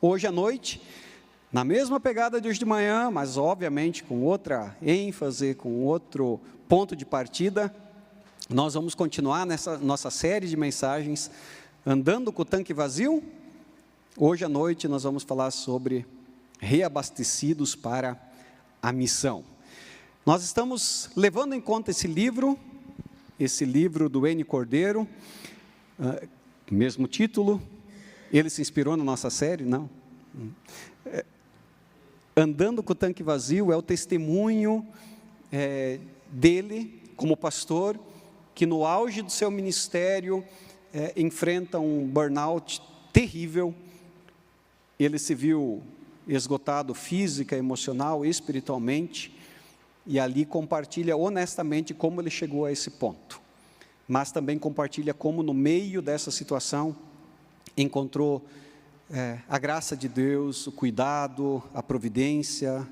Hoje à noite, na mesma pegada de hoje de manhã, mas obviamente com outra ênfase, com outro ponto de partida, nós vamos continuar nessa nossa série de mensagens, Andando com o Tanque Vazio. Hoje à noite nós vamos falar sobre reabastecidos para a missão. Nós estamos levando em conta esse livro do N. Cordeiro, mesmo título. Ele se inspirou na nossa série, não? Andando com o Tanque Vazio é o testemunho dele, como pastor, que no auge do seu ministério enfrenta um burnout terrível. Ele se viu esgotado física, emocional, espiritualmente, e ali compartilha honestamente como ele chegou a esse ponto, mas também compartilha como no meio dessa situação encontrou a graça de Deus, o cuidado, a providência,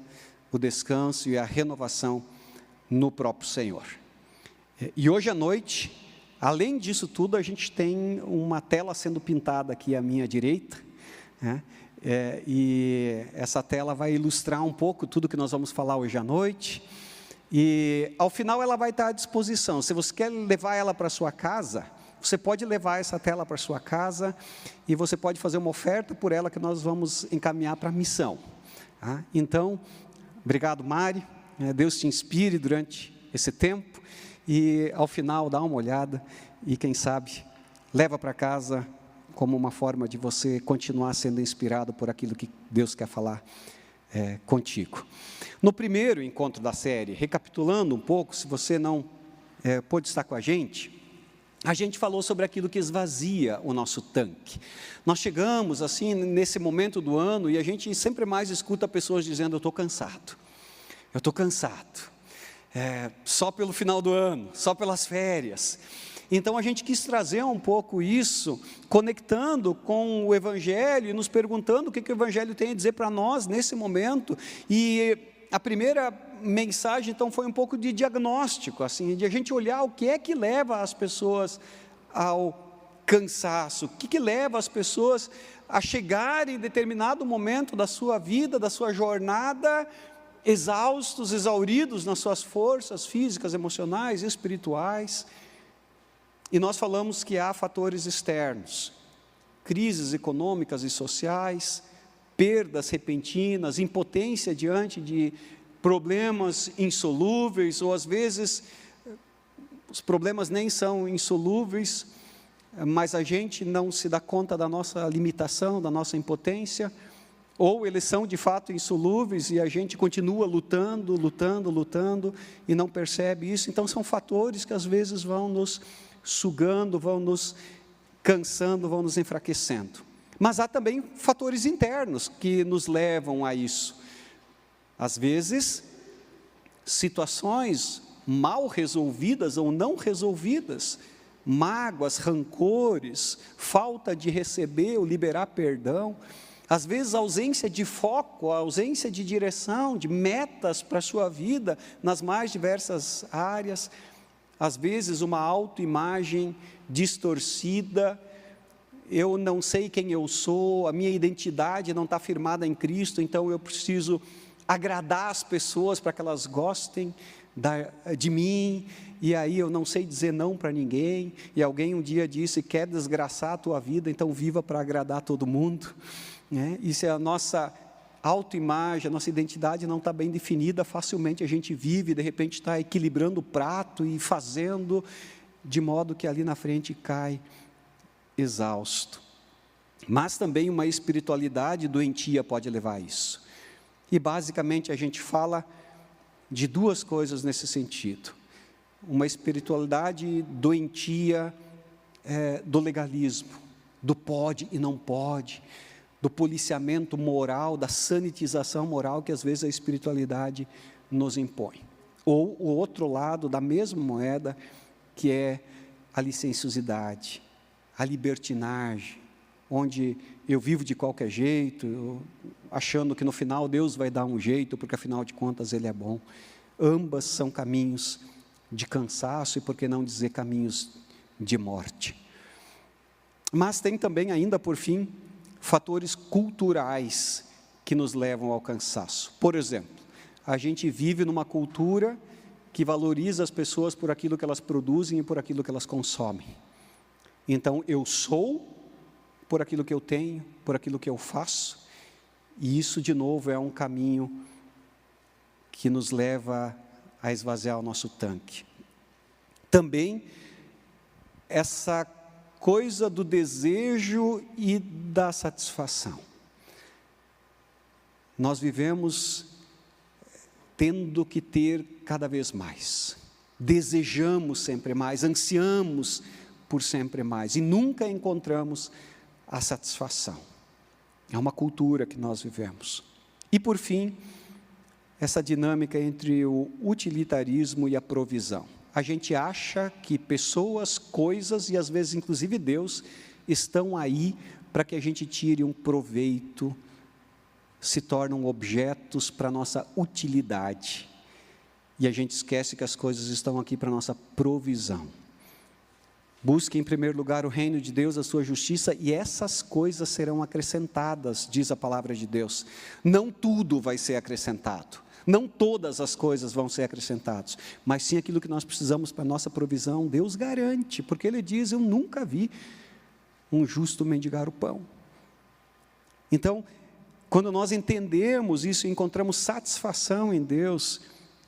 o descanso e a renovação no próprio Senhor. E hoje à noite, além disso tudo, a gente tem uma tela sendo pintada aqui à minha direita, né? E essa tela vai ilustrar um pouco tudo que nós vamos falar hoje à noite, e ao final ela vai estar à disposição. Se você quer levar ela para a sua casa, você pode levar essa tela para a sua casa, e você pode fazer uma oferta por ela que nós vamos encaminhar para a missão. Tá? Então, obrigado Mari, Deus te inspire durante esse tempo, e ao final dá uma olhada, e quem sabe, leva para casa, como uma forma de você continuar sendo inspirado por aquilo que Deus quer falar contigo. No primeiro encontro da série, recapitulando um pouco, se você não pôde estar com a gente falou sobre aquilo que esvazia o nosso tanque. Nós chegamos assim, nesse momento do ano, e a gente sempre mais escuta pessoas dizendo: eu estou cansado, só pelo final do ano, só pelas férias. Então a gente quis trazer um pouco isso, conectando com o Evangelho e nos perguntando o que o Evangelho tem a dizer para nós nesse momento. E a primeira mensagem então foi um pouco de diagnóstico, assim, de a gente olhar o que é que leva as pessoas ao cansaço, o que leva as pessoas a chegarem em determinado momento da sua vida, da sua jornada, exaustos, exauridos nas suas forças físicas, emocionais, espirituais. E nós falamos que há fatores externos, crises econômicas e sociais, perdas repentinas, impotência diante de problemas insolúveis, ou às vezes os problemas nem são insolúveis, mas a gente não se dá conta da nossa limitação, da nossa impotência, ou eles são de fato insolúveis e a gente continua lutando e não percebe isso. Então são fatores que às vezes vão nos sugando, vão nos cansando, vão nos enfraquecendo. Mas há também fatores internos que nos levam a isso. Às vezes, situações mal resolvidas ou não resolvidas, mágoas, rancores, falta de receber ou liberar perdão, às vezes ausência de foco, ausência de direção, de metas para a sua vida, nas mais diversas áreas. Às vezes uma autoimagem distorcida, eu não sei quem eu sou, a minha identidade não está firmada em Cristo, então eu preciso agradar as pessoas para que elas gostem de mim, e aí eu não sei dizer não para ninguém, e alguém um dia disse: quer desgraçar a tua vida, então viva para agradar todo mundo. Isso é a nossa autoimagem, a nossa identidade não está bem definida, facilmente a gente vive, de repente está equilibrando o prato e fazendo, de modo que ali na frente cai exausto. Mas também uma espiritualidade doentia pode levar a isso. E basicamente a gente fala de duas coisas nesse sentido. Uma espiritualidade doentia do legalismo, do pode e não pode, do policiamento moral, da sanitização moral que às vezes a espiritualidade nos impõe. Ou o outro lado da mesma moeda, que é a licenciosidade, a libertinagem, onde eu vivo de qualquer jeito, achando que no final Deus vai dar um jeito, porque afinal de contas Ele é bom. Ambas são caminhos de cansaço e, por que não dizer, caminhos de morte. Mas tem também ainda, por fim, fatores culturais que nos levam ao cansaço. Por exemplo, a gente vive numa cultura que valoriza as pessoas por aquilo que elas produzem e por aquilo que elas consomem. Então, eu sou por aquilo que eu tenho, por aquilo que eu faço, e isso, de novo, é um caminho que nos leva a esvaziar o nosso tanque. Também, essa coisa do desejo e da satisfação. Nós vivemos tendo que ter cada vez mais. Desejamos sempre mais, ansiamos por sempre mais, e nunca encontramos a satisfação. É uma cultura que nós vivemos. E, por fim, essa dinâmica entre o utilitarismo e a provisão. A gente acha que pessoas, coisas e às vezes inclusive Deus estão aí para que a gente tire um proveito, se tornam objetos para nossa utilidade. E a gente esquece que as coisas estão aqui para nossa provisão. Busque em primeiro lugar o reino de Deus, a sua justiça, e essas coisas serão acrescentadas, diz a palavra de Deus. Não tudo vai ser acrescentado. Não todas as coisas vão ser acrescentadas, mas sim aquilo que nós precisamos para a nossa provisão, Deus garante, porque Ele diz, eu nunca vi um justo mendigar o pão. Então, quando nós entendemos isso e encontramos satisfação em Deus,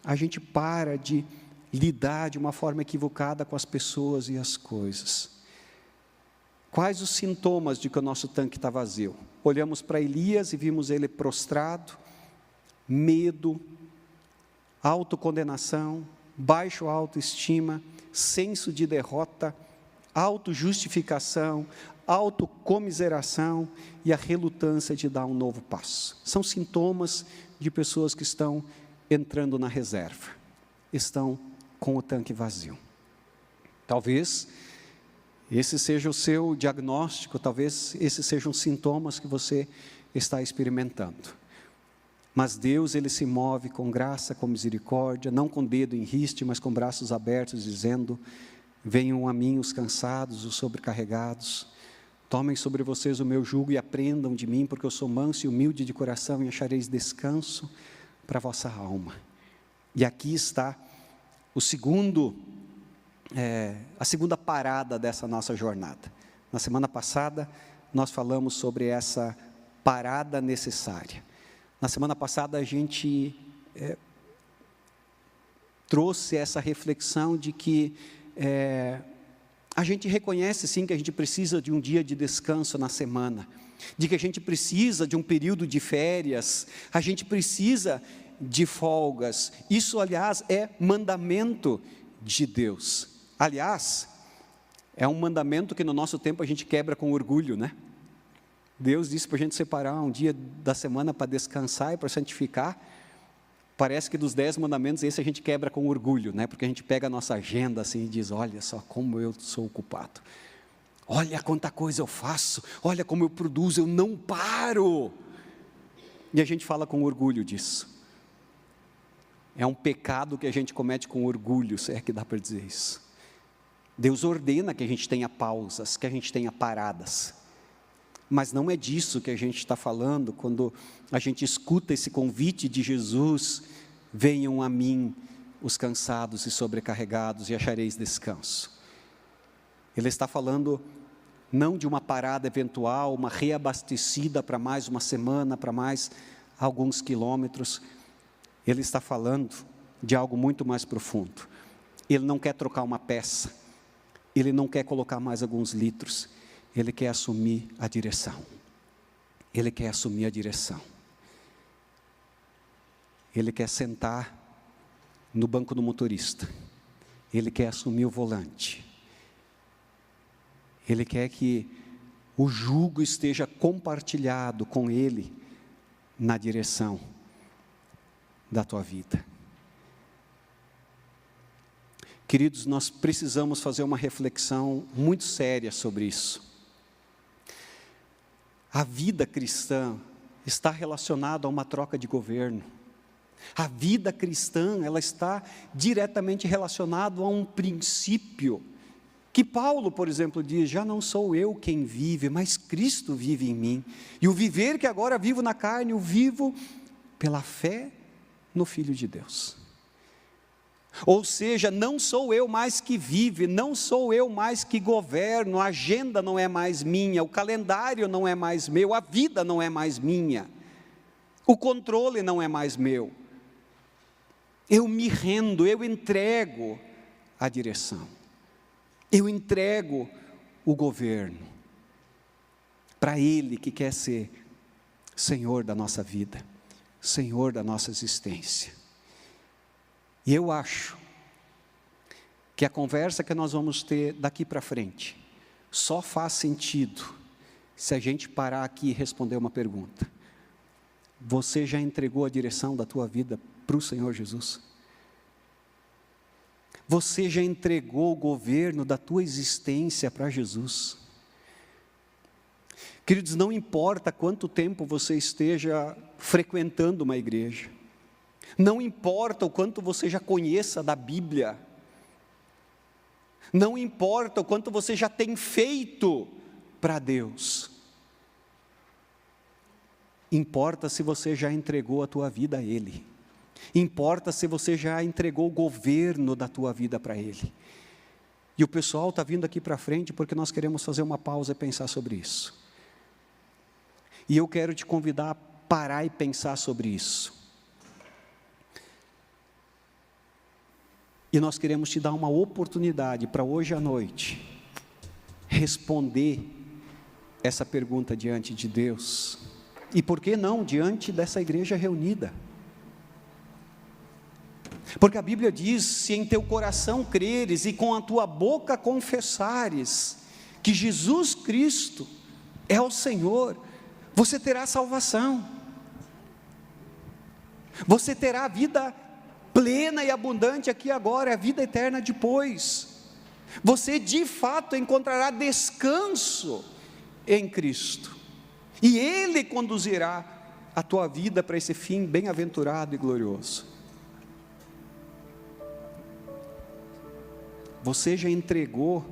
a gente para de lidar de uma forma equivocada com as pessoas e as coisas. Quais os sintomas de que o nosso tanque está vazio? Olhamos para Elias e vimos ele prostrado, medo, autocondenação, baixa autoestima, senso de derrota, autojustificação, autocomiseração e a relutância de dar um novo passo. São sintomas de pessoas que estão entrando na reserva, estão com o tanque vazio. Talvez esse seja o seu diagnóstico, talvez esses sejam sintomas que você está experimentando. Mas Deus, Ele se move com graça, com misericórdia, não com dedo em riste, mas com braços abertos, dizendo, venham a mim os cansados, os sobrecarregados, tomem sobre vocês o meu jugo e aprendam de mim, porque eu sou manso e humilde de coração e achareis descanso para a vossa alma. E aqui está a segunda parada dessa nossa jornada. Na semana passada, nós falamos sobre essa parada necessária. Na semana passada, a gente trouxe essa reflexão de que a gente reconhece, sim, que a gente precisa de um dia de descanso na semana, de que a gente precisa de um período de férias, a gente precisa de folgas. Isso, aliás, é mandamento de Deus. Aliás, é um mandamento que no nosso tempo a gente quebra com orgulho, né? Deus disse para a gente separar um dia da semana para descansar e para santificar. Parece que dos 10 mandamentos, esse a gente quebra com orgulho, né? Porque a gente pega a nossa agenda assim e diz, olha só como eu sou ocupado. Olha quanta coisa eu faço, olha como eu produzo, eu não paro. E a gente fala com orgulho disso. É um pecado que a gente comete com orgulho, se é que dá para dizer isso. Deus ordena que a gente tenha pausas, que a gente tenha paradas. Mas não é disso que a gente está falando quando a gente escuta esse convite de Jesus, venham a mim os cansados e sobrecarregados e achareis descanso. Ele está falando não de uma parada eventual, uma reabastecida para mais uma semana, para mais alguns quilômetros. Ele está falando de algo muito mais profundo. Ele não quer trocar uma peça, ele não quer colocar mais alguns litros, ele quer assumir a direção. Ele quer assumir a direção. Ele quer sentar no banco do motorista. Ele quer assumir o volante. Ele quer que o jugo esteja compartilhado com ele na direção da tua vida. Queridos, nós precisamos fazer uma reflexão muito séria sobre isso. A vida cristã está relacionada a uma troca de governo. A vida cristã, ela está diretamente relacionada a um princípio Que Paulo, por exemplo, diz: já não sou eu quem vive, mas Cristo vive em mim. E o viver que agora vivo na carne, o vivo pela fé no Filho de Deus. Ou seja, não sou eu mais que vive, não sou eu mais que governo, a agenda não é mais minha, o calendário não é mais meu, a vida não é mais minha, o controle não é mais meu. Eu me rendo, eu entrego a direção, eu entrego o governo para Ele que quer ser Senhor da nossa vida, Senhor da nossa existência. E eu acho que a conversa que nós vamos ter daqui para frente só faz sentido se a gente parar aqui e responder uma pergunta: você já entregou a direção da tua vida para o Senhor Jesus? Você já entregou o governo da tua existência para Jesus? Queridos, não importa quanto tempo você esteja frequentando uma igreja, não importa o quanto você já conheça da Bíblia, não importa o quanto você já tem feito para Deus, importa se você já entregou a tua vida a Ele, importa se você já entregou o governo da tua vida para Ele. E o pessoal está vindo aqui para frente porque nós queremos fazer uma pausa e pensar sobre isso. E eu quero te convidar a parar e pensar sobre isso. E nós queremos te dar uma oportunidade para hoje à noite responder essa pergunta diante de Deus. E por que não diante dessa igreja reunida? Porque a Bíblia diz: se em teu coração creres e com a tua boca confessares que Jesus Cristo é o Senhor, você terá salvação, você terá vida plena e abundante aqui agora, a vida eterna depois. Você de fato encontrará descanso em Cristo, e Ele conduzirá a tua vida para esse fim bem-aventurado e glorioso. Você já entregou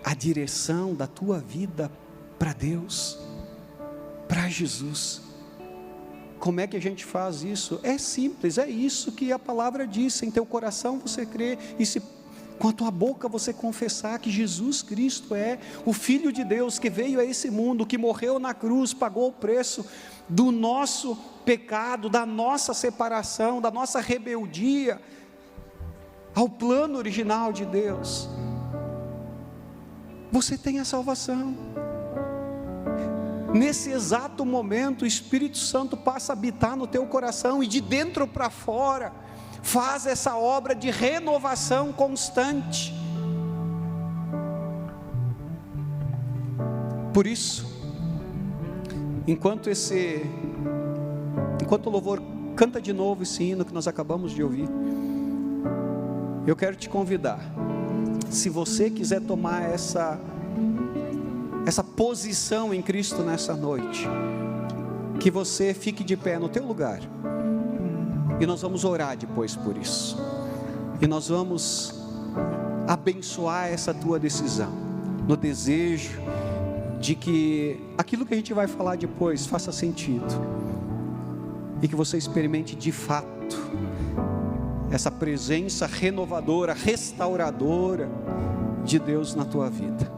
a direção da tua vida para Deus, para Jesus? Como é que a gente faz isso? É simples, é isso que a palavra diz: em teu coração você crê, e se com a tua boca você confessar que Jesus Cristo é o Filho de Deus, que veio a esse mundo, que morreu na cruz, pagou o preço do nosso pecado, da nossa separação, da nossa rebeldia ao plano original de Deus, você tem a salvação. Nesse exato momento, o Espírito Santo passa a habitar no teu coração, e de dentro para fora, faz essa obra de renovação constante. Por isso, enquanto o louvor canta de novo esse hino que nós acabamos de ouvir, eu quero te convidar, se você quiser tomar essa posição em Cristo nessa noite, que você fique de pé no teu lugar, e nós vamos orar depois por isso, e nós vamos abençoar essa tua decisão, no desejo de que aquilo que a gente vai falar depois faça sentido, e que você experimente de fato essa presença renovadora, restauradora de Deus na tua vida.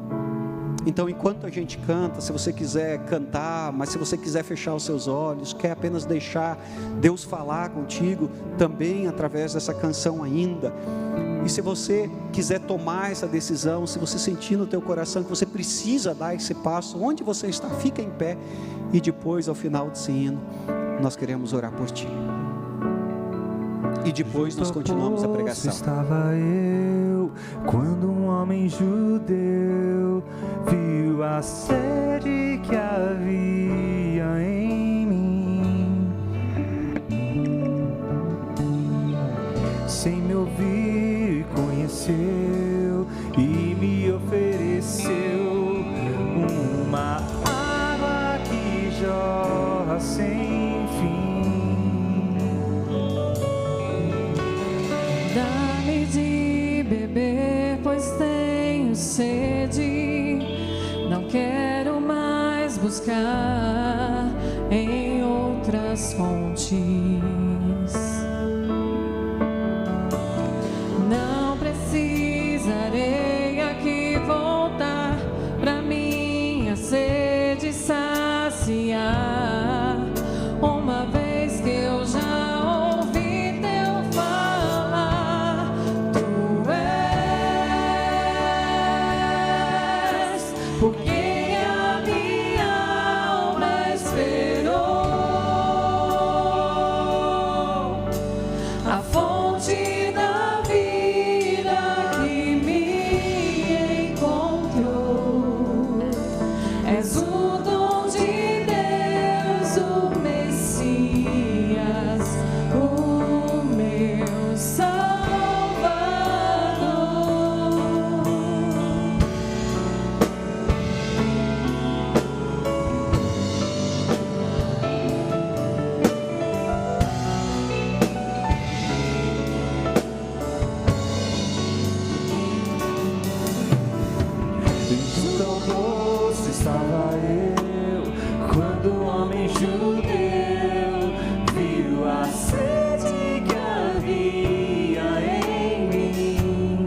Então, enquanto a gente canta, se você quiser cantar, mas se você quiser fechar os seus olhos, quer apenas deixar Deus falar contigo, também através dessa canção ainda. E se você quiser tomar essa decisão, se você sentir no teu coração que você precisa dar esse passo, onde você está, fica em pé, e depois, ao final desse hino, nós queremos orar por ti. E depois nós continuamos a pregação. Estava eu, quando um homem judeu viu a sede que havia em mim, sem me ouvir conheceu e me ofereceu uma água que jorra sem fim. Dá-me de beber, pois tenho sede. buscar em outras fontes. Não precisarei aqui voltar pra minha sede saciar, uma vez que eu já ouvi teu falar. Tu és por quem a minha alma esperou, a fonte da vida que me encontrou. És o dom de Deus, o Messias, o meu Salvador. Tão doce estava eu, quando o homem judeu viu a sede que havia em mim.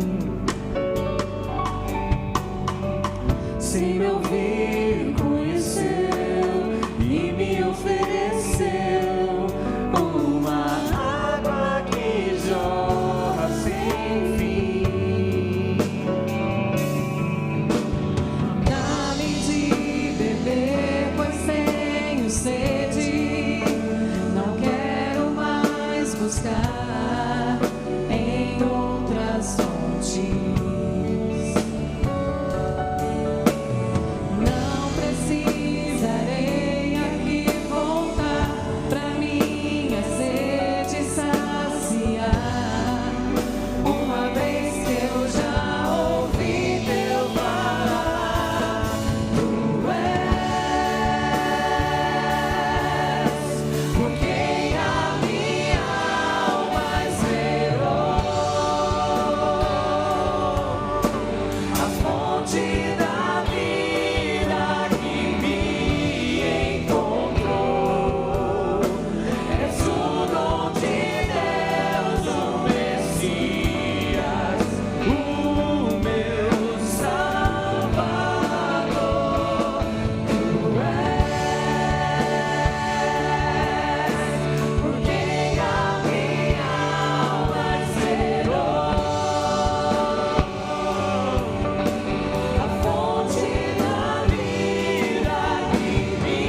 Se me ouviu, conheceu e me ofereceu uma água que jorra sem fim. Dá-me de beber, pois tenho sede. Não quero mais buscar em outras fontes. Não precisarei aqui voltar pra minha sede saciar, uma vez que eu já ouvi teu falar. Tu és por quem a minha alma esperou, a fonte da vida que me encontrou. És o dom de Deus, o Messias, o meu Salvador. Tu és por quem a minha alma esperou, a fonte da vida que me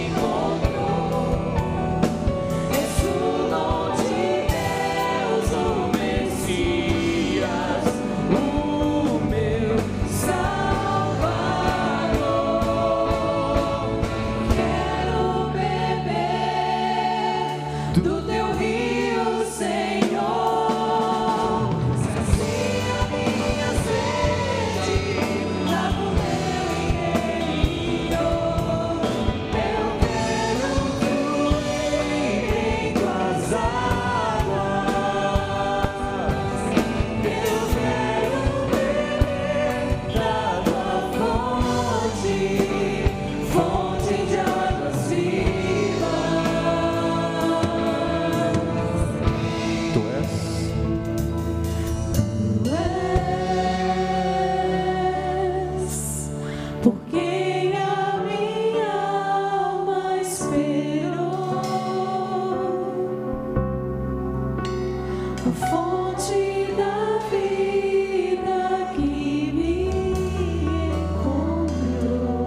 encontrou. És o dom de Deus, o Messias, o meu Salvador. Quero beber do teu rio, Senhor. Sacia minha sede, lava o meu interior. Eu quero fluir em tuas águas. Eu quero beber da tua fonte, fonte de águas vivas. Tu és por quem a minha alma esperou, a fonte da vida que me encontrou.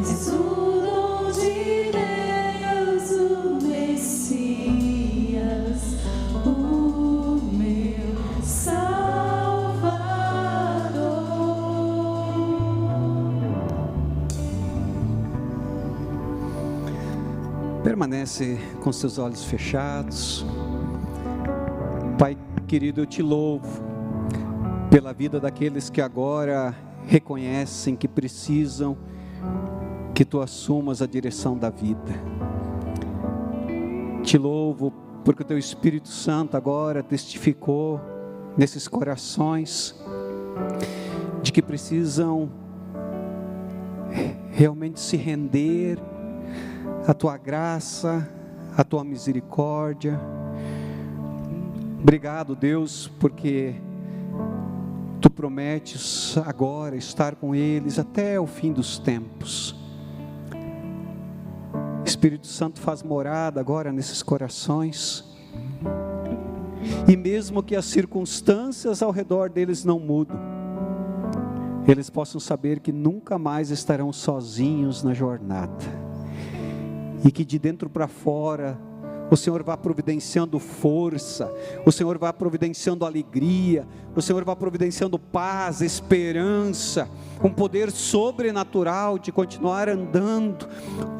És o dom de Deus, o Messias, o meu Salvador. Permanece com seus olhos fechados. Pai querido, eu te louvo pela vida daqueles que agora reconhecem que precisam que tu assumas a direção da vida. Te louvo porque o teu Espírito Santo agora testificou nesses corações de que precisam realmente se render à tua graça, à tua misericórdia. Obrigado, Deus, porque tu prometes agora estar com eles até o fim dos tempos. Espírito Santo, faz morada agora nesses corações, e mesmo que as circunstâncias ao redor deles não mudem, eles possam saber que nunca mais estarão sozinhos na jornada, e que de dentro para fora o Senhor vai providenciando força, o Senhor vai providenciando alegria, o Senhor vai providenciando paz, esperança, um poder sobrenatural de continuar andando,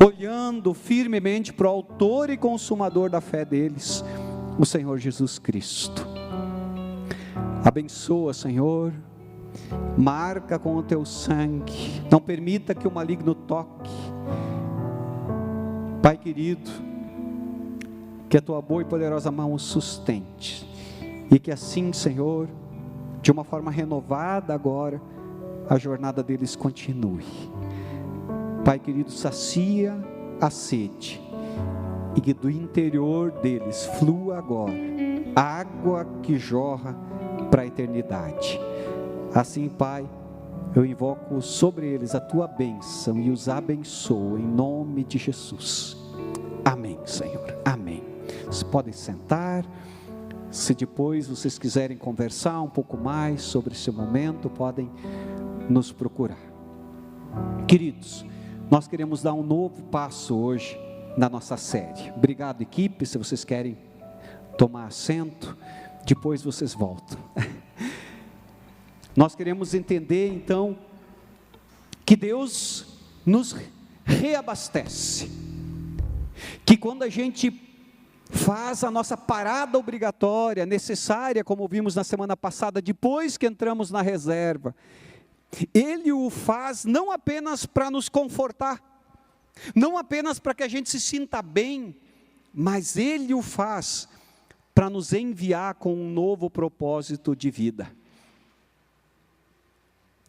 olhando firmemente para o autor e consumador da fé deles, o Senhor Jesus Cristo. Abençoa, Senhor, marca com o teu sangue, não permita que o maligno toque. Pai querido, que a tua boa e poderosa mão os sustente, e que assim, Senhor, de uma forma renovada agora, a jornada deles continue. Pai querido, sacia a sede, e que do interior deles flua agora a água que jorra para a eternidade. Assim, Pai, eu invoco sobre eles a tua bênção e os abençoo em nome de Jesus. Amém, Senhor, amém. Vocês podem sentar. Se depois vocês quiserem conversar um pouco mais sobre esse momento, podem nos procurar. Queridos, nós queremos dar um novo passo hoje na nossa série. Obrigado, equipe. Se vocês querem tomar assento, depois vocês voltam. Nós queremos entender então que Deus nos reabastece, que quando a gente faz a nossa parada obrigatória, necessária, como vimos na semana passada, depois que entramos na reserva, Ele o faz não apenas para nos confortar, não apenas para que a gente se sinta bem, mas Ele o faz para nos enviar com um novo propósito de vida.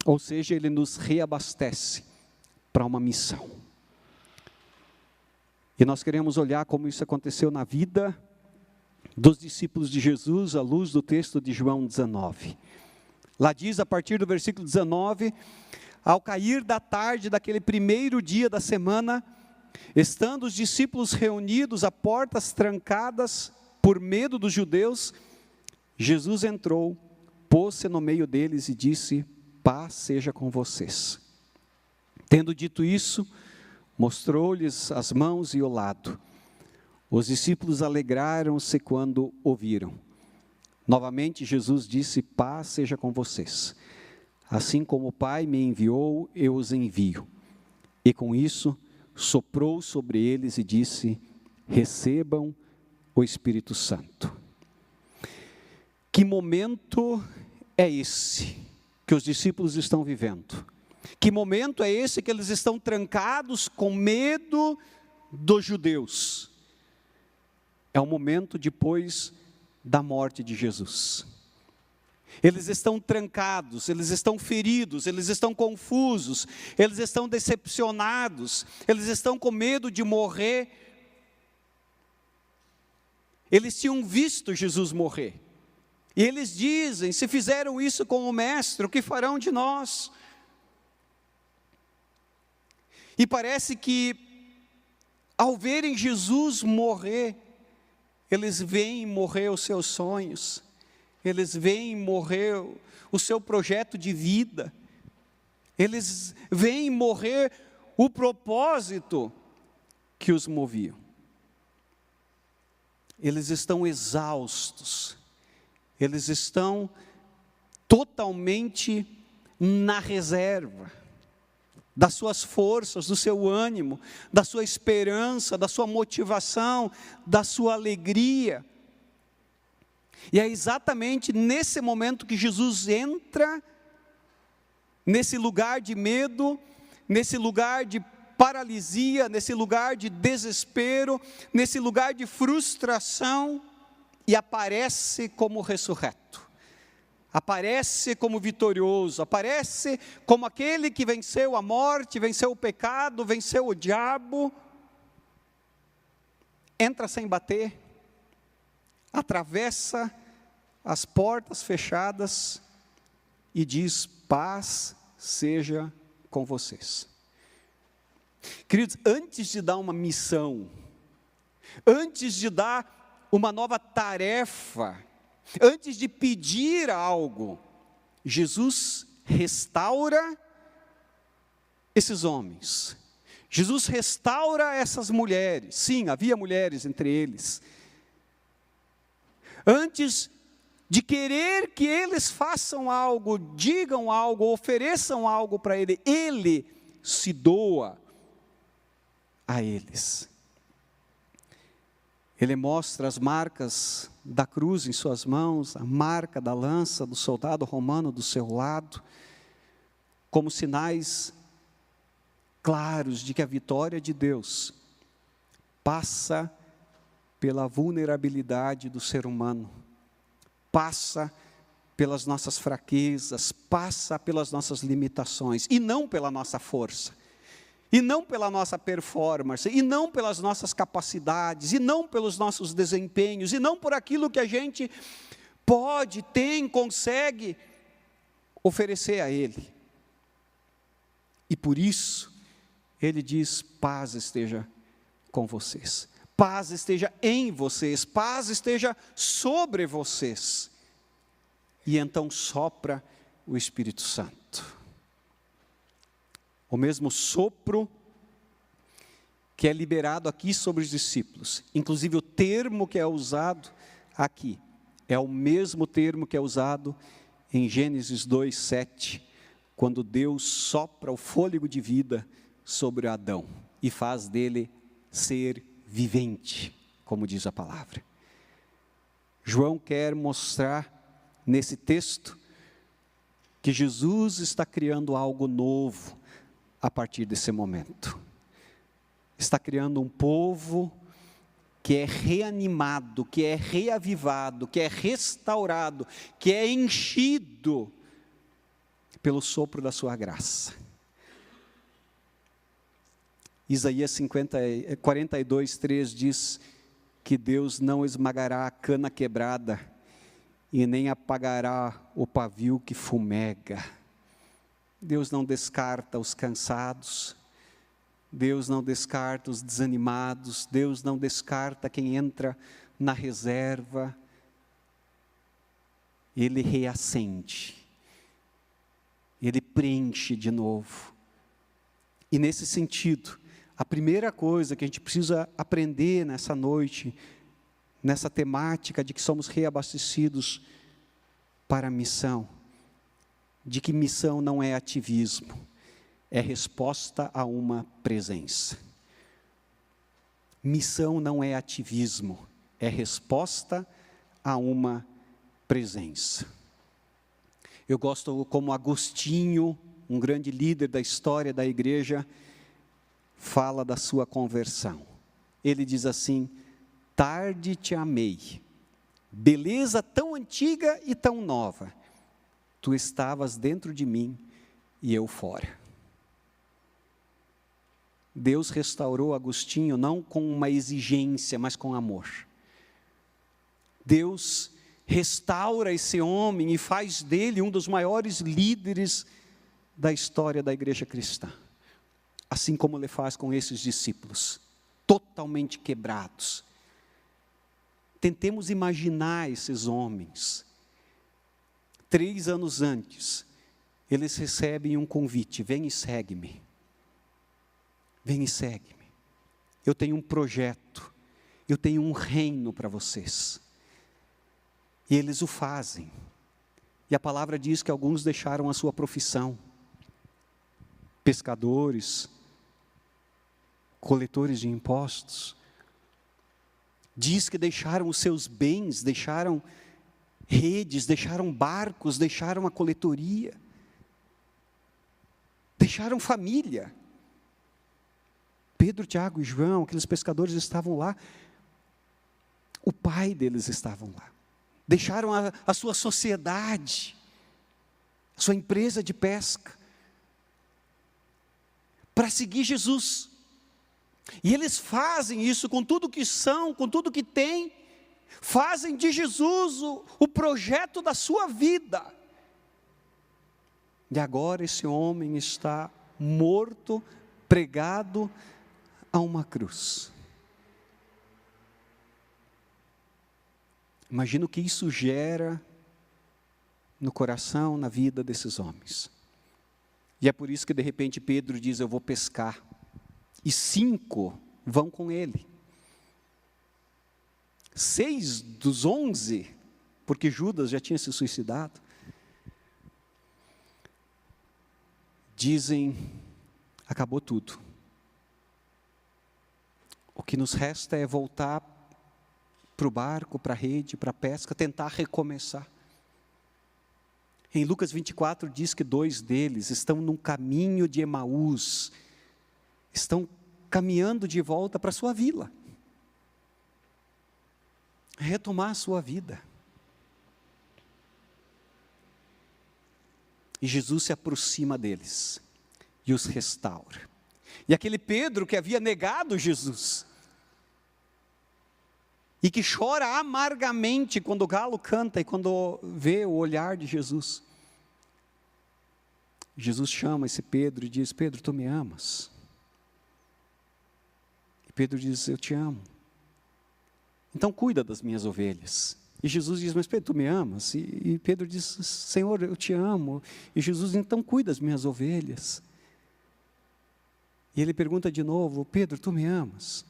Ou seja, Ele nos reabastece para uma missão. E nós queremos olhar como isso aconteceu na vida dos discípulos de Jesus, à luz do texto de João 19. Lá diz, a partir do versículo 19, ao cair da tarde daquele primeiro dia da semana, estando os discípulos reunidos a portas trancadas por medo dos judeus, Jesus entrou, pôs-se no meio deles e disse: paz seja com vocês. Tendo dito isso, mostrou-lhes as mãos e o lado. Os discípulos alegraram-se quando ouviram. Novamente Jesus disse: paz seja com vocês. Assim como o Pai me enviou, eu os envio. E com isso, soprou sobre eles e disse: recebam o Espírito Santo. Que momento é esse que os discípulos estão vivendo? Que momento é esse que eles estão trancados com medo dos judeus? É o momento depois da morte de Jesus. Eles estão trancados, eles estão feridos, eles estão confusos, eles estão decepcionados, eles estão com medo de morrer. Eles tinham visto Jesus morrer. E eles dizem: se fizeram isso com o Mestre, o que farão de nós? E parece que, ao verem Jesus morrer, eles veem morrer os seus sonhos, eles veem morrer o seu projeto de vida, eles veem morrer o propósito que os moviam. Eles estão exaustos, eles estão totalmente na reserva das suas forças, do seu ânimo, da sua esperança, da sua motivação, da sua alegria. E é exatamente nesse momento que Jesus entra nesse lugar de medo, nesse lugar de paralisia, nesse lugar de desespero, nesse lugar de frustração, e aparece como ressurreto. aparece como vitorioso, aparece como aquele que venceu a morte, venceu o pecado, venceu o diabo. Entra sem bater, atravessa as portas fechadas e diz: paz seja com vocês. Queridos, antes de dar uma missão, antes de dar uma nova tarefa, antes de pedir algo, Jesus restaura esses homens. Jesus restaura essas mulheres. Sim, havia mulheres entre eles. Antes de querer que eles façam algo, digam algo, ofereçam algo para Ele, Ele se doa a eles. Ele mostra as marcas da cruz em suas mãos, a marca da lança do soldado romano do seu lado, como sinais claros de que a vitória de Deus passa pela vulnerabilidade do ser humano, passa pelas nossas fraquezas, passa pelas nossas limitações, e não pela nossa força, e não pela nossa performance, e não pelas nossas capacidades, e não pelos nossos desempenhos, e não por aquilo que a gente pode, tem, consegue oferecer a Ele. E por isso, Ele diz: paz esteja com vocês, paz esteja em vocês, paz esteja sobre vocês. E então sopra o Espírito Santo. O mesmo sopro que é liberado aqui sobre os discípulos. Inclusive o termo que é usado aqui é o mesmo termo que é usado em Gênesis 2:7, quando Deus sopra o fôlego de vida sobre Adão e faz dele ser vivente, como diz a palavra. João quer mostrar nesse texto que Jesus está criando algo novo a partir desse momento. Está criando um povo que é reanimado, que é reavivado, que é restaurado, que é enchido pelo sopro da sua graça. Isaías 42:3 diz que Deus não esmagará a cana quebrada e nem apagará o pavio que fumega. Deus não descarta os cansados, Deus não descarta os desanimados, Deus não descarta quem entra na reserva. Ele reacende, Ele preenche de novo. E nesse sentido, a primeira coisa que a gente precisa aprender nessa noite, nessa temática de que somos reabastecidos para a missão, de que missão não é ativismo, é resposta a uma presença. Missão não é ativismo, é resposta a uma presença. Eu gosto como Agostinho, um grande líder da história da igreja, fala da sua conversão. Ele diz assim: tarde te amei, beleza tão antiga e tão nova, tu estavas dentro de mim e eu fora. Deus restaurou Agostinho não com uma exigência, mas com amor. Deus restaura esse homem e faz dele um dos maiores líderes da história da igreja cristã. Assim como ele faz com esses discípulos, totalmente quebrados. Tentemos imaginar esses homens. 3 anos antes, eles recebem um convite: vem e segue-me. Vem e segue-me. Eu tenho um projeto, eu tenho um reino para vocês. E eles o fazem. E a palavra diz que alguns deixaram a sua profissão. Pescadores, coletores de impostos. Diz que deixaram os seus bens, deixaram redes, deixaram barcos, deixaram a coletoria. Deixaram família. Pedro, Tiago e João, aqueles pescadores estavam lá. O pai deles estava lá. Deixaram a sua sociedade. sua empresa de pesca, para seguir Jesus. E eles fazem isso com tudo que são, com tudo que têm, fazem de Jesus o projeto da sua vida. E agora esse homem está morto, pregado a uma cruz. Imagina o que isso gera no coração, na vida desses homens. E é por isso que de repente Pedro diz: eu vou pescar. E 5 vão com ele. 6 dos 11, porque Judas já tinha se suicidado, dizem: acabou tudo. O que nos resta é voltar para o barco, para a rede, para a pesca, tentar recomeçar. Em Lucas 24 diz que 2 deles estão num caminho de Emaús, estão caminhando de volta para a sua vila, retomar a sua vida. E Jesus se aproxima deles e os restaura. E aquele Pedro que havia negado Jesus, e que chora amargamente quando o galo canta e quando vê o olhar de Jesus, Jesus chama esse Pedro e diz: Pedro, tu me amas? E Pedro diz: eu te amo. Então cuida das minhas ovelhas. E Jesus diz: mas Pedro, tu me amas? E Pedro diz: Senhor, eu te amo. E Jesus: então cuida das minhas ovelhas. E ele pergunta de novo: Pedro, tu me amas?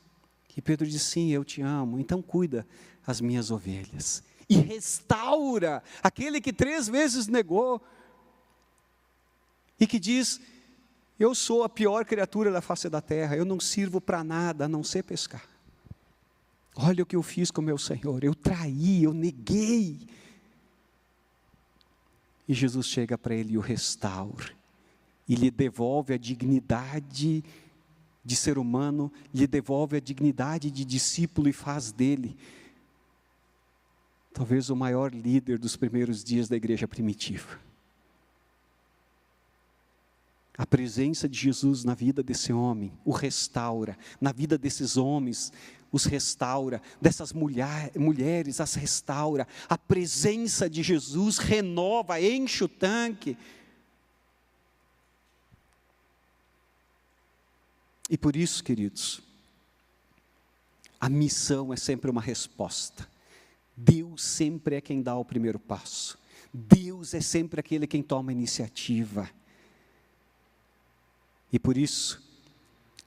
E Pedro diz: sim, eu te amo, então cuida as minhas ovelhas. E restaura aquele que 3 vezes negou, e que diz: eu sou a pior criatura da face da terra, eu não sirvo para nada a não ser pescar. Olha o que eu fiz com meu Senhor, eu traí, eu neguei. E Jesus chega para ele e o restaura, e lhe devolve a dignidade de ser humano, lhe devolve a dignidade de discípulo e faz dele talvez o maior líder dos primeiros dias da igreja primitiva. A presença de Jesus na vida desse homem o restaura, na vida desses homens os restaura, dessas mulheres as restaura. A presença de Jesus renova, enche o tanque. E por isso, queridos, a missão é sempre uma resposta. Deus sempre é quem dá o primeiro passo. Deus é sempre aquele quem toma a iniciativa. E por isso,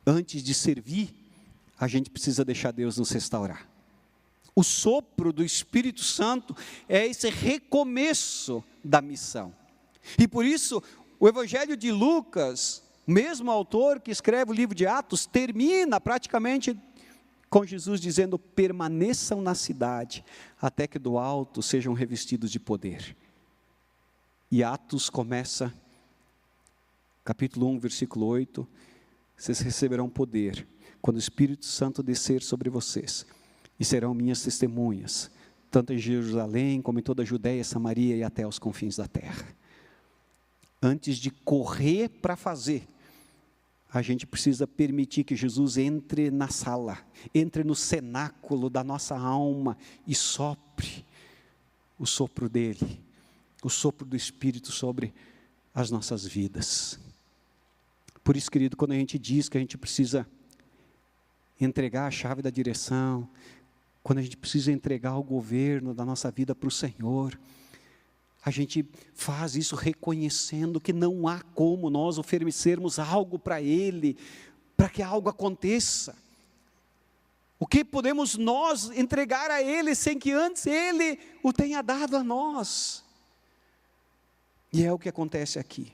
antes de servir, a gente precisa deixar Deus nos restaurar. O sopro do Espírito Santo é esse recomeço da missão. E por isso, o Evangelho de Lucas, o mesmo autor que escreve o livro de Atos, termina praticamente com Jesus dizendo: permaneçam na cidade, até que do alto sejam revestidos de poder. E Atos começa, capítulo 1, versículo 8, vocês receberão poder, quando o Espírito Santo descer sobre vocês, e serão minhas testemunhas, tanto em Jerusalém, como em toda a Judéia, Samaria e até os confins da terra. Antes de correr para fazer, a gente precisa permitir que Jesus entre na sala, entre no cenáculo da nossa alma e sopre o sopro dele, o sopro do Espírito sobre as nossas vidas. Por isso, querido, quando a gente diz que a gente precisa entregar a chave da direção, quando a gente precisa entregar o governo da nossa vida para o Senhor, a gente faz isso reconhecendo que não há como nós oferecermos algo para Ele, para que algo aconteça. O que podemos nós entregar a Ele, sem que antes Ele o tenha dado a nós? E é o que acontece aqui.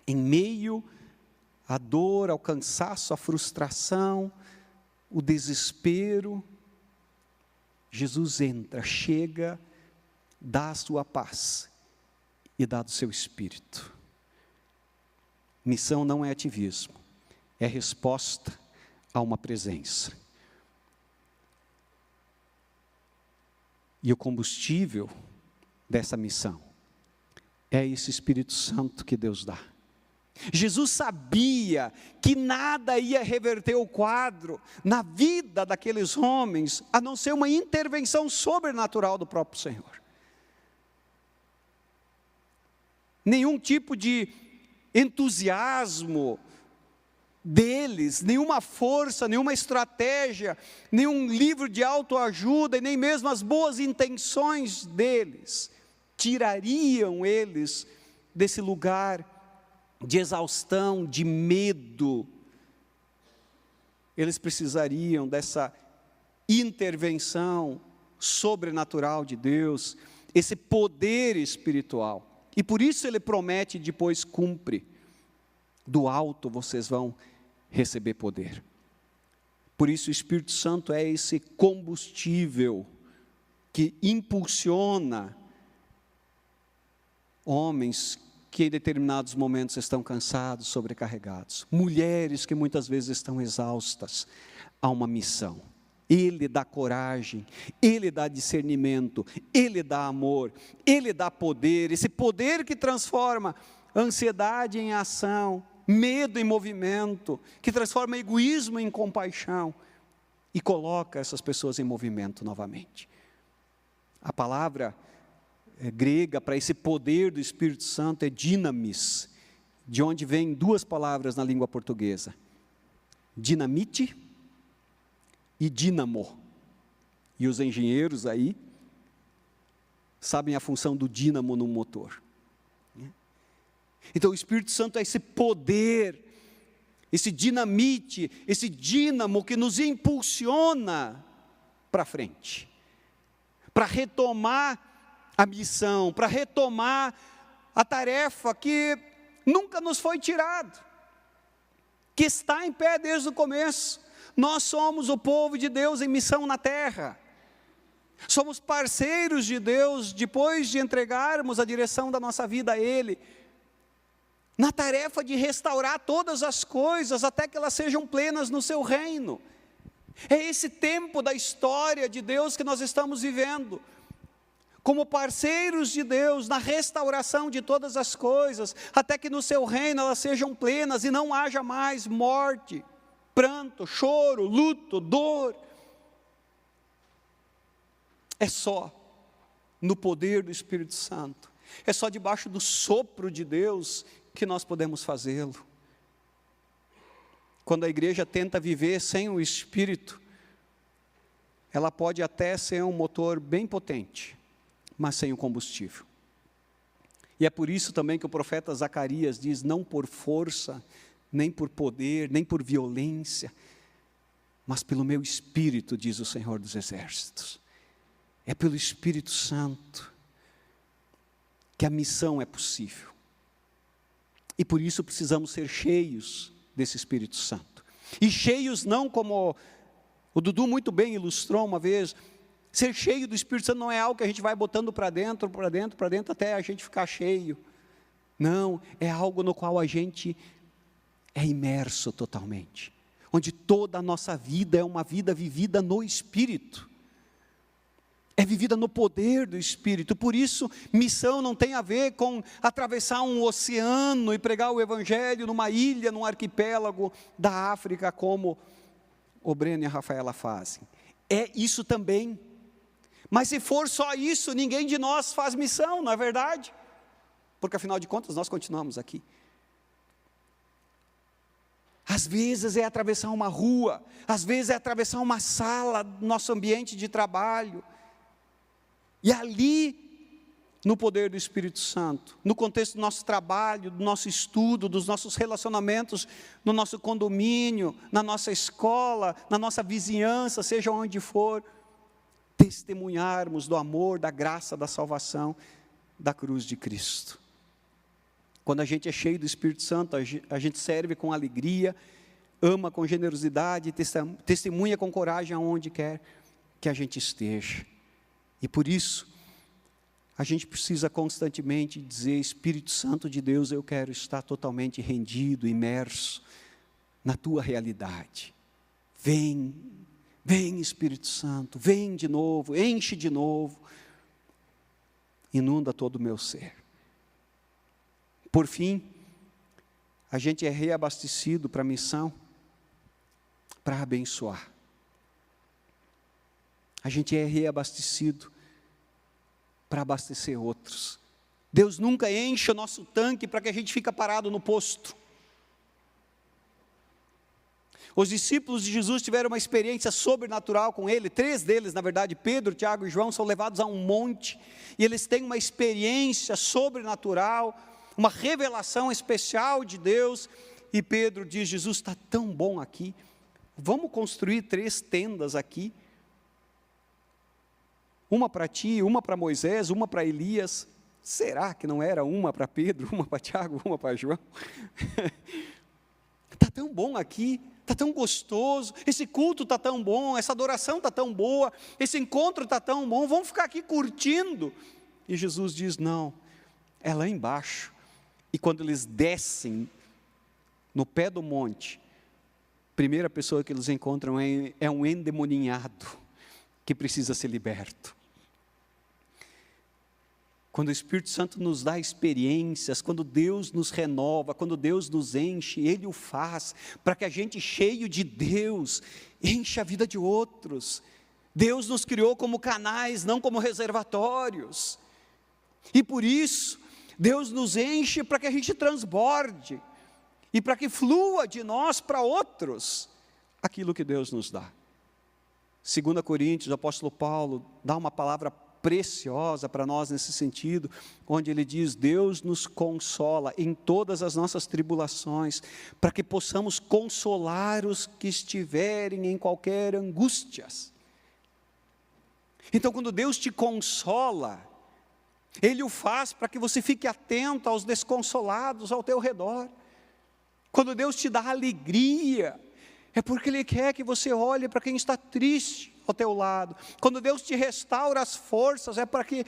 Em meio à dor, ao cansaço, à frustração, o desespero, Jesus entra, chega, dá a sua paz e dá do seu Espírito. Missão não é ativismo, é resposta a uma presença. E o combustível dessa missão É esse Espírito Santo que Deus dá. Jesus sabia que nada ia reverter o quadro na vida daqueles homens, a não ser uma intervenção sobrenatural do próprio Senhor. Nenhum tipo de entusiasmo deles, nenhuma força, nenhuma estratégia, nenhum livro de autoajuda e nem mesmo as boas intenções deles tirariam eles desse lugar de exaustão, de medo. Eles precisariam dessa intervenção sobrenatural de Deus, esse poder espiritual. E por isso ele promete e depois cumpre: do alto vocês vão receber poder. Por isso o Espírito Santo é esse combustível que impulsiona homens que em determinados momentos estão cansados, sobrecarregados, mulheres que muitas vezes estão exaustas, a uma missão. Ele dá coragem, Ele dá discernimento, Ele dá amor, Ele dá poder, esse poder que transforma ansiedade em ação, medo em movimento, que transforma egoísmo em compaixão e coloca essas pessoas em movimento novamente. A palavra grega para esse poder do Espírito Santo é dinamis, de onde vem duas palavras na língua portuguesa: dinamite e dínamo. E os engenheiros aí sabem a função do dínamo no motor. Então o Espírito Santo é esse poder, esse dinamite, esse dínamo que nos impulsiona para frente, para retomar a missão, para retomar a tarefa que nunca nos foi tirado, que está em pé desde o começo. Nós somos o povo de Deus em missão na terra, somos parceiros de Deus depois de entregarmos a direção da nossa vida a Ele, na tarefa de restaurar todas as coisas até que elas sejam plenas no seu reino. É esse tempo da história de Deus que nós estamos vivendo, como parceiros de Deus na restauração de todas as coisas, até que no seu reino elas sejam plenas e não haja mais morte, pranto, choro, luto, dor. É só no poder do Espírito Santo, é só debaixo do sopro de Deus que nós podemos fazê-lo. Quando a igreja tenta viver sem o Espírito, ela pode até ser um motor bem potente, mas sem o combustível. E é por isso também que o profeta Zacarias diz: não por força, nem por poder, nem por violência, mas pelo meu Espírito, diz o Senhor dos Exércitos. É pelo Espírito Santo que a missão é possível. E por isso precisamos ser cheios desse Espírito Santo. E cheios não como o Dudu muito bem ilustrou uma vez. Ser cheio do Espírito Santo não é algo que a gente vai botando para dentro, até a gente ficar cheio. Não, é algo no qual a gente é imerso totalmente. Onde toda a nossa vida é uma vida vivida no Espírito. É vivida no poder do Espírito. Por isso, missão não tem a ver com atravessar um oceano e pregar o Evangelho numa ilha, num arquipélago da África, como o Breno e a Rafaela fazem. É isso também. Mas se for só isso, ninguém de nós faz missão, não é verdade? Porque afinal de contas, nós continuamos aqui. Às vezes é atravessar uma rua, às vezes é atravessar uma sala do nosso ambiente de trabalho. E ali, no poder do Espírito Santo, no contexto do nosso trabalho, do nosso estudo, dos nossos relacionamentos, no nosso condomínio, na nossa escola, na nossa vizinhança, seja onde for, testemunharmos do amor, da graça, da salvação, da cruz de Cristo. Quando a gente é cheio do Espírito Santo, a gente serve com alegria, ama com generosidade, testemunha com coragem aonde quer que a gente esteja. E por isso, a gente precisa constantemente dizer: Espírito Santo de Deus, eu quero estar totalmente rendido, imerso na tua realidade. Vem, vem Espírito Santo, vem de novo, enche de novo, inunda todo o meu ser. Por fim, a gente é reabastecido para a missão, para abençoar. A gente é reabastecido para abastecer outros. Deus nunca enche o nosso tanque para que a gente fique parado no posto. Os discípulos de Jesus tiveram uma experiência sobrenatural com Ele. 3 deles, na verdade, Pedro, Tiago e João, são levados a um monte. E eles têm uma experiência sobrenatural, uma revelação especial de Deus. E Pedro diz: Jesus, está tão bom aqui. Vamos construir 3 tendas aqui. Uma para ti, uma para Moisés, uma para Elias. Será que não era uma para Pedro, uma para Tiago, uma para João? Está tão bom aqui, está tão gostoso, esse culto está tão bom, essa adoração está tão boa, esse encontro está tão bom, vamos ficar aqui curtindo. E Jesus diz: não, é lá embaixo. E quando eles descem no pé do monte, a primeira pessoa que eles encontram é um endemoninhado, que precisa ser liberto. Quando o Espírito Santo nos dá experiências, quando Deus nos renova, quando Deus nos enche, Ele o faz, para que a gente, cheio de Deus, enche a vida de outros. Deus nos criou como canais, não como reservatórios. E por isso, Deus nos enche para que a gente transborde, e para que flua de nós para outros, aquilo que Deus nos dá. 2 Coríntios, o apóstolo Paulo dá uma palavra preciosa para nós nesse sentido, onde ele diz: Deus nos consola em todas as nossas tribulações, para que possamos consolar os que estiverem em qualquer angústias. Então, quando Deus te consola, Ele o faz para que você fique atento aos desconsolados ao teu redor. Quando Deus te dá alegria, é porque Ele quer que você olhe para quem está triste ao teu lado. Quando Deus te restaura as forças, é para que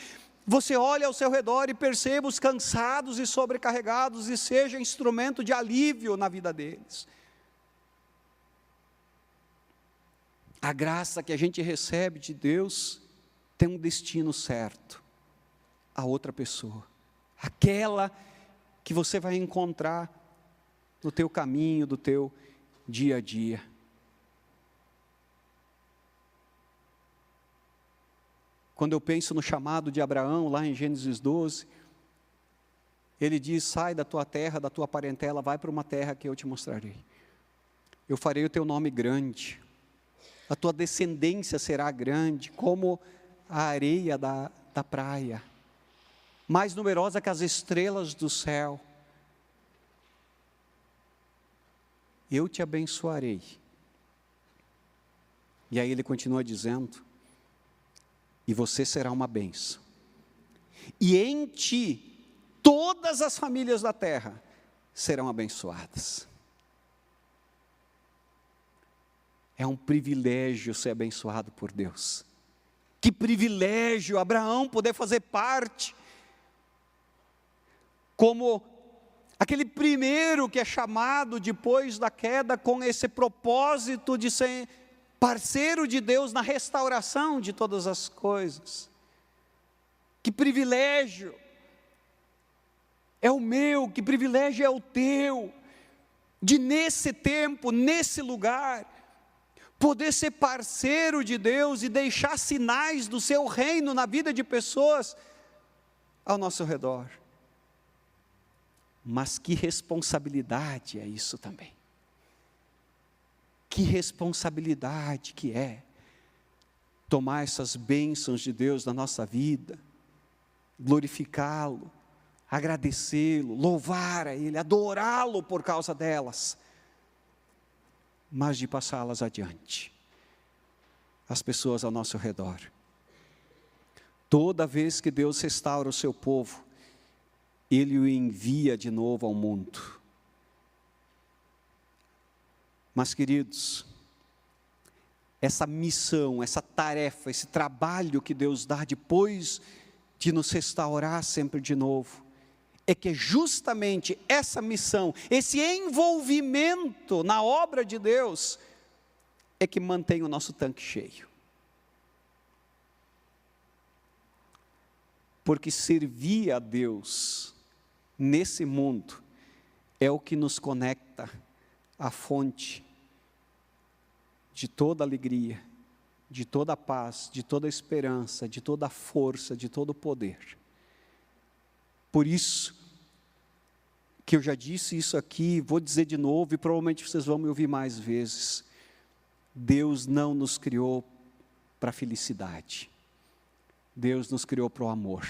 você olhe ao seu redor e perceba os cansados e sobrecarregados e seja instrumento de alívio na vida deles. A graça que a gente recebe de Deus tem um destino certo: a outra pessoa, aquela que você vai encontrar no teu caminho, do teu dia a dia. Quando eu penso no chamado de Abraão, lá em Gênesis 12, ele diz: sai da tua terra, da tua parentela, vai para uma terra que eu te mostrarei. Eu farei o teu nome grande, a tua descendência será grande, como a areia da praia, mais numerosa que as estrelas do céu. Eu te abençoarei. E aí ele continua dizendo: e você será uma bênção. E em ti, todas as famílias da terra serão abençoadas. É um privilégio ser abençoado por Deus. Que privilégio Abraão poder fazer parte, como aquele primeiro que é chamado depois da queda, com esse propósito de ser parceiro de Deus na restauração de todas as coisas. Que privilégio é o meu, que privilégio é o teu, de nesse tempo, nesse lugar, poder ser parceiro de Deus e deixar sinais do seu reino na vida de pessoas ao nosso redor. Mas que responsabilidade é isso também. Que responsabilidade que é tomar essas bênçãos de Deus na nossa vida, glorificá-lo, agradecê-lo, louvar a Ele, adorá-lo por causa delas, mas de passá-las adiante, às pessoas ao nosso redor. Toda vez que Deus restaura o seu povo, Ele o envia de novo ao mundo. Mas, queridos, essa missão, essa tarefa, esse trabalho que Deus dá depois de nos restaurar sempre de novo, é que justamente essa missão, esse envolvimento na obra de Deus, é que mantém o nosso tanque cheio. Porque servir a Deus nesse mundo é o que nos conecta à fonte de toda alegria, de toda paz, de toda esperança, de toda força, de todo poder. Por isso que eu já disse isso aqui, vou dizer de novo e provavelmente vocês vão me ouvir mais vezes. Deus não nos criou para a felicidade. Deus nos criou para o amor.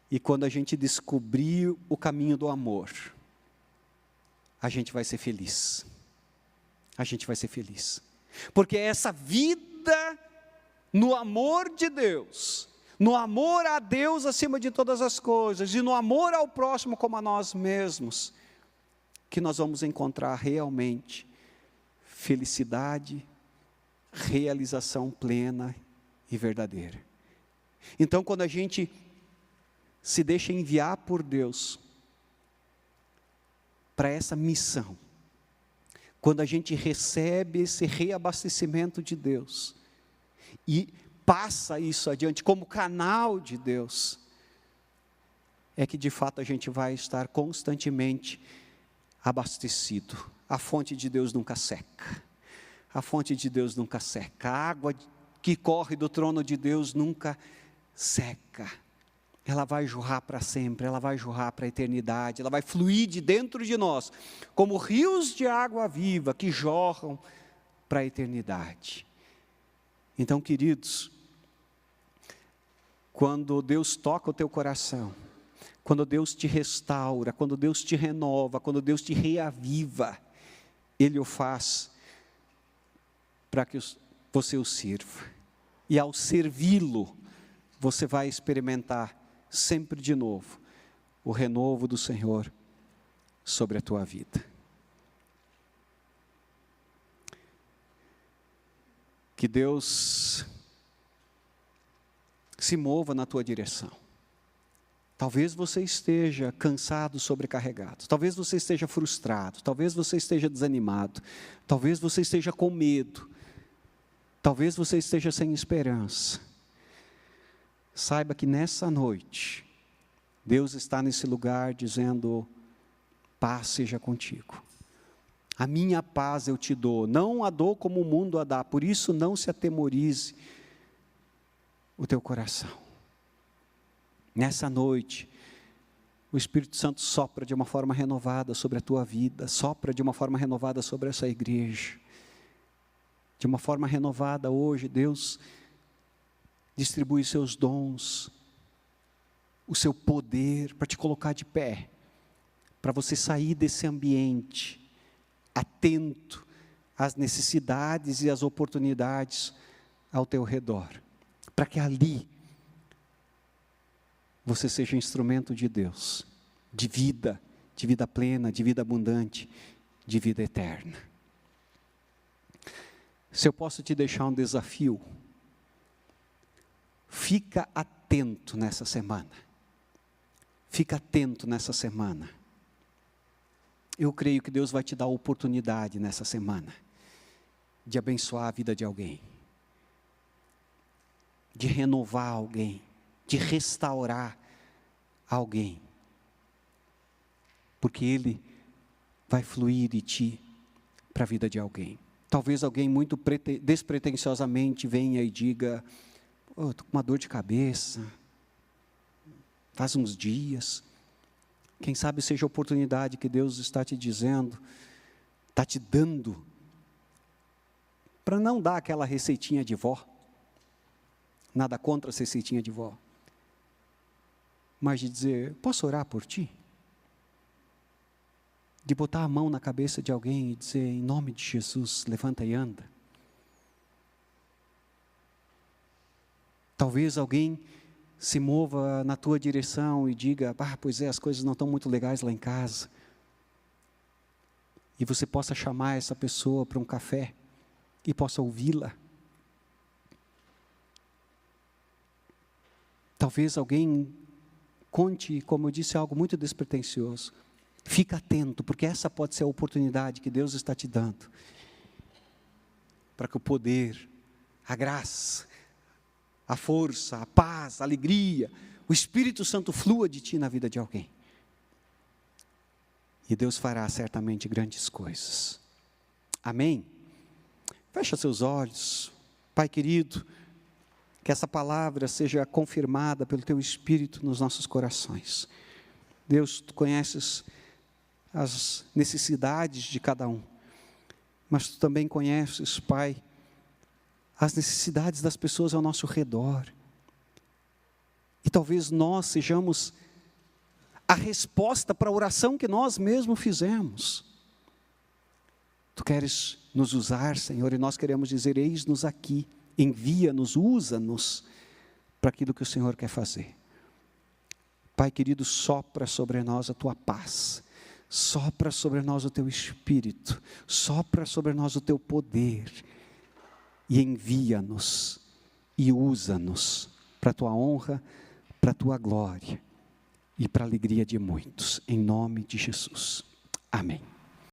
E quando a gente descobrir o caminho do amor, a gente vai ser feliz. A gente vai ser feliz. Porque essa vida no amor de Deus, no amor a Deus acima de todas as coisas, e no amor ao próximo como a nós mesmos, que nós vamos encontrar realmente felicidade, realização plena e verdadeira. Então, quando a gente se deixa enviar por Deus para essa missão, quando a gente recebe esse reabastecimento de Deus e passa isso adiante como canal de Deus, é que de fato a gente vai estar constantemente abastecido. A fonte de Deus nunca seca. A fonte de Deus nunca seca. A água que corre do trono de Deus nunca seca. Ela vai jorrar para sempre, ela vai jorrar para a eternidade, ela vai fluir de dentro de nós, como rios de água viva que jorram para a eternidade. Então, queridos, quando Deus toca o teu coração, quando Deus te restaura, quando Deus te renova, quando Deus te reaviva, Ele o faz para que você o sirva. E ao servi-lo, você vai experimentar sempre de novo o renovo do Senhor sobre a tua vida. Que Deus se mova na tua direção. Talvez você esteja cansado, sobrecarregado. Talvez você esteja frustrado. Talvez você esteja desanimado. Talvez você esteja com medo. Talvez você esteja sem esperança. Saiba que nessa noite, Deus está nesse lugar dizendo: paz seja contigo. A minha paz eu te dou, não a dou como o mundo a dá, por isso não se atemorize o teu coração. Nessa noite, o Espírito Santo sopra de uma forma renovada sobre a tua vida, sopra de uma forma renovada sobre essa igreja. De uma forma renovada hoje, Deus distribui seus dons, o seu poder para te colocar de pé, para você sair desse ambiente, atento às necessidades e às oportunidades ao teu redor, para que ali você seja instrumento de Deus, de vida plena, de vida abundante, de vida eterna. Se eu posso te deixar um desafio, fica atento nessa semana. Fica atento nessa semana. Eu creio que Deus vai te dar a oportunidade nessa semana de abençoar a vida de alguém, de renovar alguém, de restaurar alguém, porque Ele vai fluir de ti para a vida de alguém. Talvez alguém muito despretensiosamente venha e diga: estou com uma dor de cabeça, faz uns dias. Quem sabe seja a oportunidade que Deus está te dizendo, está te dando, para não dar aquela receitinha de vó. Nada contra a receitinha de vó, mas de dizer: posso orar por ti? De botar a mão na cabeça de alguém e dizer: em nome de Jesus, levanta e anda. Talvez alguém se mova na tua direção e diga: pois é, as coisas não estão muito legais lá em casa. E você possa chamar essa pessoa para um café e possa ouvi-la. Talvez alguém conte, como eu disse, algo muito despretensioso. Fica atento, porque essa pode ser a oportunidade que Deus está te dando, para que o poder, a graça, a força, a paz, a alegria, o Espírito Santo flua de ti na vida de alguém. E Deus fará certamente grandes coisas. Amém? Fecha seus olhos. Pai querido, que essa palavra seja confirmada pelo Teu Espírito nos nossos corações. Deus, Tu conheces as necessidades de cada um, mas Tu também conheces, Pai, as necessidades das pessoas ao nosso redor. E talvez nós sejamos a resposta para a oração que nós mesmos fizemos. Tu queres nos usar, Senhor, e nós queremos dizer: eis-nos aqui, envia-nos, usa-nos para aquilo que o Senhor quer fazer. Pai querido, sopra sobre nós a Tua paz, sopra sobre nós o Teu Espírito, sopra sobre nós o Teu poder, e envia-nos, e usa-nos para a Tua honra, para a Tua glória, e para a alegria de muitos, em nome de Jesus. Amém.